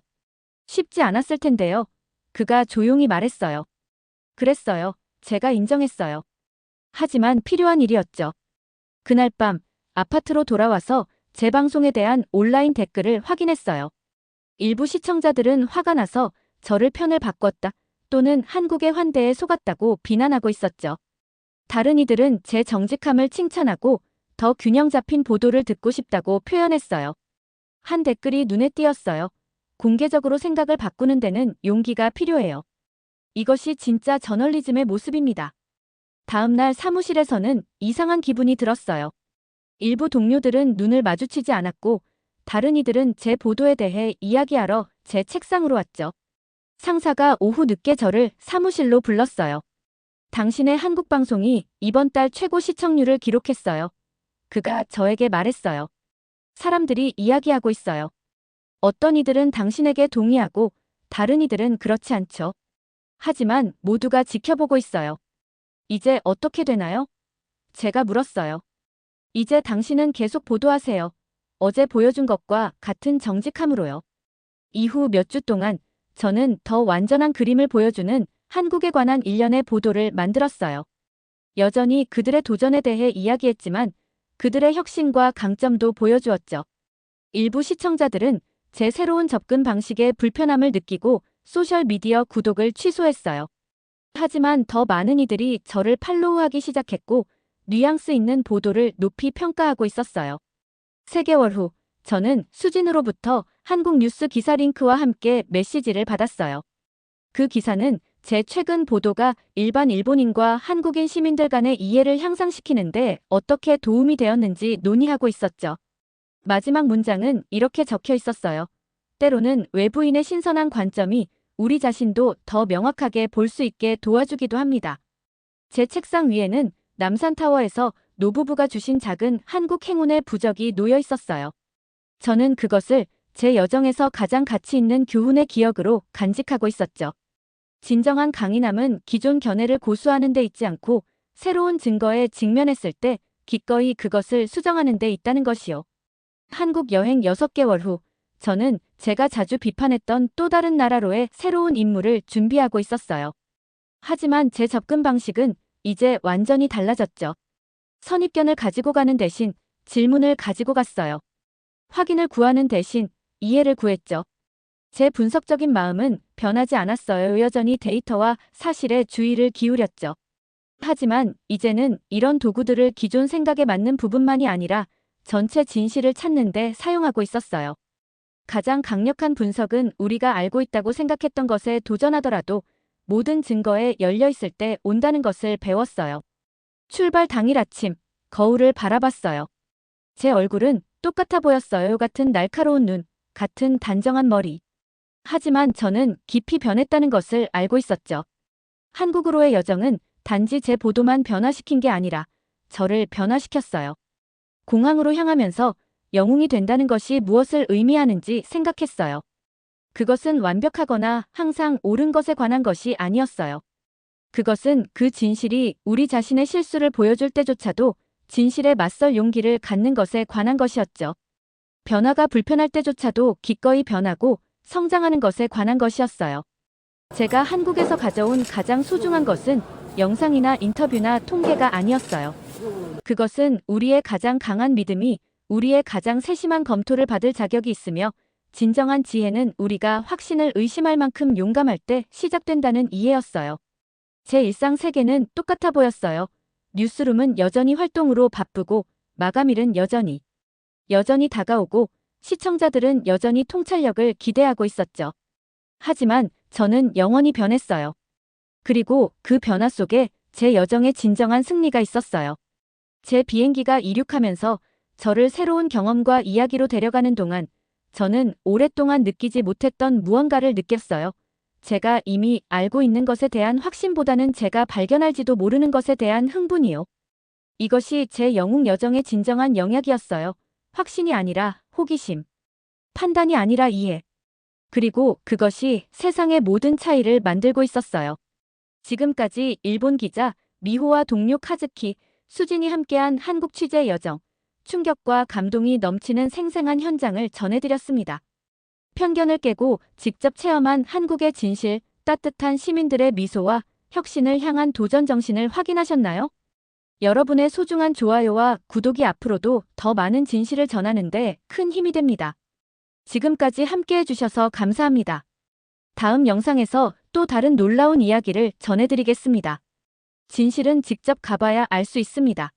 쉽지 않았을 텐데요. 그가 조용히 말했어요. 그랬어요. 제가 인정했어요. 하지만 필요한 일이었죠. 그날 밤 아파트로 돌아와서 제 방송에 대한 온라인 댓글을 확인했어요. 일부 시청자들은 화가 나서 저를 편을 바꿨다 또는 한국의 환대에 속았다고 비난하고 있었죠. 다른 이들은 제 정직함을 칭찬하고 더 균형 잡힌 보도를 듣고 싶다고 표현했어요. 한 댓글이 눈에 띄었어요. 공개적으로 생각을 바꾸는 데는 용기가 필요해요. 이것이 진짜 저널리즘의 모습입니다. 다음 날 사무실에서는 이상한 기분이 들었어요. 일부 동료들은 눈을 마주치지 않았고 다른 이들은 제 보도에 대해 이야기하러 제 책상으로 왔죠. 상사가 오후 늦게 저를 사무실로 불렀어요. 당신의 한국 방송이 이번 달 최고 시청률을 기록했어요. 그가 저에게 말했어요. 사람들이 이야기하고 있어요. 어떤 이들은 당신에게 동의하고 다른 이들은 그렇지 않죠. 하지만 모두가 지켜보고 있어요. 이제 어떻게 되나요? 제가 물었어요. 이제 당신은 계속 보도하세요. 어제 보여준 것과 같은 정직함으로요. 이후 몇 주 동안 저는 더 완전한 그림을 보여주는 한국에 관한 일련의 보도를 만들었어요. 여전히 그들의 도전에 대해 이야기했지만 그들의 혁신과 강점도 보여주었죠. 일부 시청자들은 제 새로운 접근 방식에 불편함을 느끼고 소셜미디어 구독을 취소했어요. 하지만 더 많은 이들이 저를 팔로우하기 시작했고 뉘앙스 있는 보도를 높이 평가하고 있었어요. 3개월 후 저는 수진으로부터 한국 뉴스 기사 링크와 함께 메시지를 받았어요. 그 기사는 제 최근 보도가 일반 일본인과 한국인 시민들 간의 이해를 향상시키는데 어떻게 도움이 되었는지 논의하고 있었죠. 마지막 문장은 이렇게 적혀 있었어요. 때로는 외부인의 신선한 관점이 우리 자신도 더 명확하게 볼 수 있게 도와주기도 합니다. 제 책상 위에는 남산타워에서 노부부가 주신 작은 한국 행운의 부적이 놓여 있었어요. 저는 그것을 제 여정에서 가장 가치 있는 교훈의 기억으로 간직하고 있었죠. 진정한 강인함은 기존 견해를 고수하는 데 있지 않고 새로운 증거에 직면했을 때 기꺼이 그것을 수정하는 데 있다는 것이요. 한국 여행 6개월 후 저는 제가 자주 비판했던 또 다른 나라로의 새로운 임무를 준비하고 있었어요. 하지만 제 접근 방식은 이제 완전히 달라졌죠. 선입견을 가지고 가는 대신 질문을 가지고 갔어요. 확인을 구하는 대신 이해를 구했죠. 제 분석적인 마음은 변하지 않았어요. 여전히 데이터와 사실에 주의를 기울였죠. 하지만 이제는 이런 도구들을 기존 생각에 맞는 부분만이 아니라 전체 진실을 찾는 데 사용하고 있었어요. 가장 강력한 분석은 우리가 알고 있다고 생각했던 것에 도전하더라도 모든 증거에 열려 있을 때 온다는 것을 배웠어요. 출발 당일 아침, 거울을 바라봤어요. 제 얼굴은 똑같아 보였어요. 같은 날카로운 눈, 같은 단정한 머리. 하지만 저는 깊이 변했다는 것을 알고 있었죠. 한국으로의 여정은 단지 제 보도만 변화시킨 게 아니라 저를 변화시켰어요. 공항으로 향하면서 영웅이 된다는 것이 무엇을 의미하는지 생각했어요. 그것은 완벽하거나 항상 옳은 것에 관한 것이 아니었어요. 그것은 그 진실이 우리 자신의 실수를 보여줄 때조차도 진실에 맞설 용기를 갖는 것에 관한 것이었죠. 변화가 불편할 때조차도 기꺼이 변하고 성장하는 것에 관한 것이었어요. 제가 한국에서 가져온 가장 소중한 것은 영상이나 인터뷰나 통계가 아니었어요. 그것은 우리의 가장 강한 믿음이 우리의 가장 세심한 검토를 받을 자격이 있으며 진정한 지혜는 우리가 확신을 의심할 만큼 용감할 때 시작된다는 이해였어요. 제 일상 세계는 똑같아 보였어요. 뉴스룸은 여전히 활동으로 바쁘고 마감일은 여전히 다가오고 시청자들은 여전히 통찰력을 기대하고 있었죠. 하지만 저는 영원히 변했어요. 그리고 그 변화 속에 제 여정의 진정한 승리가 있었어요. 제 비행기가 이륙하면서 저를 새로운 경험과 이야기로 데려가는 동안 저는 오랫동안 느끼지 못했던 무언가를 느꼈어요. 제가 이미 알고 있는 것에 대한 확신보다는 제가 발견할지도 모르는 것에 대한 흥분이요. 이것이 제 영웅 여정의 진정한 영역이었어요. 확신이 아니라 호기심. 판단이 아니라 이해. 그리고 그것이 세상의 모든 차이를 만들고 있었어요. 지금까지 일본 기자 미호와 동료 카즈키, 수진이 함께한 한국 취재 여정, 충격과 감동이 넘치는 생생한 현장을 전해드렸습니다. 편견을 깨고 직접 체험한 한국의 진실, 따뜻한 시민들의 미소와 혁신을 향한 도전 정신을 확인하셨나요? 여러분의 소중한 좋아요와 구독이 앞으로도 더 많은 진실을 전하는데 큰 힘이 됩니다. 지금까지 함께해 주셔서 감사합니다. 다음 영상에서 또 다른 놀라운 이야기를 전해드리겠습니다. 진실은 직접 가봐야 알 수 있습니다.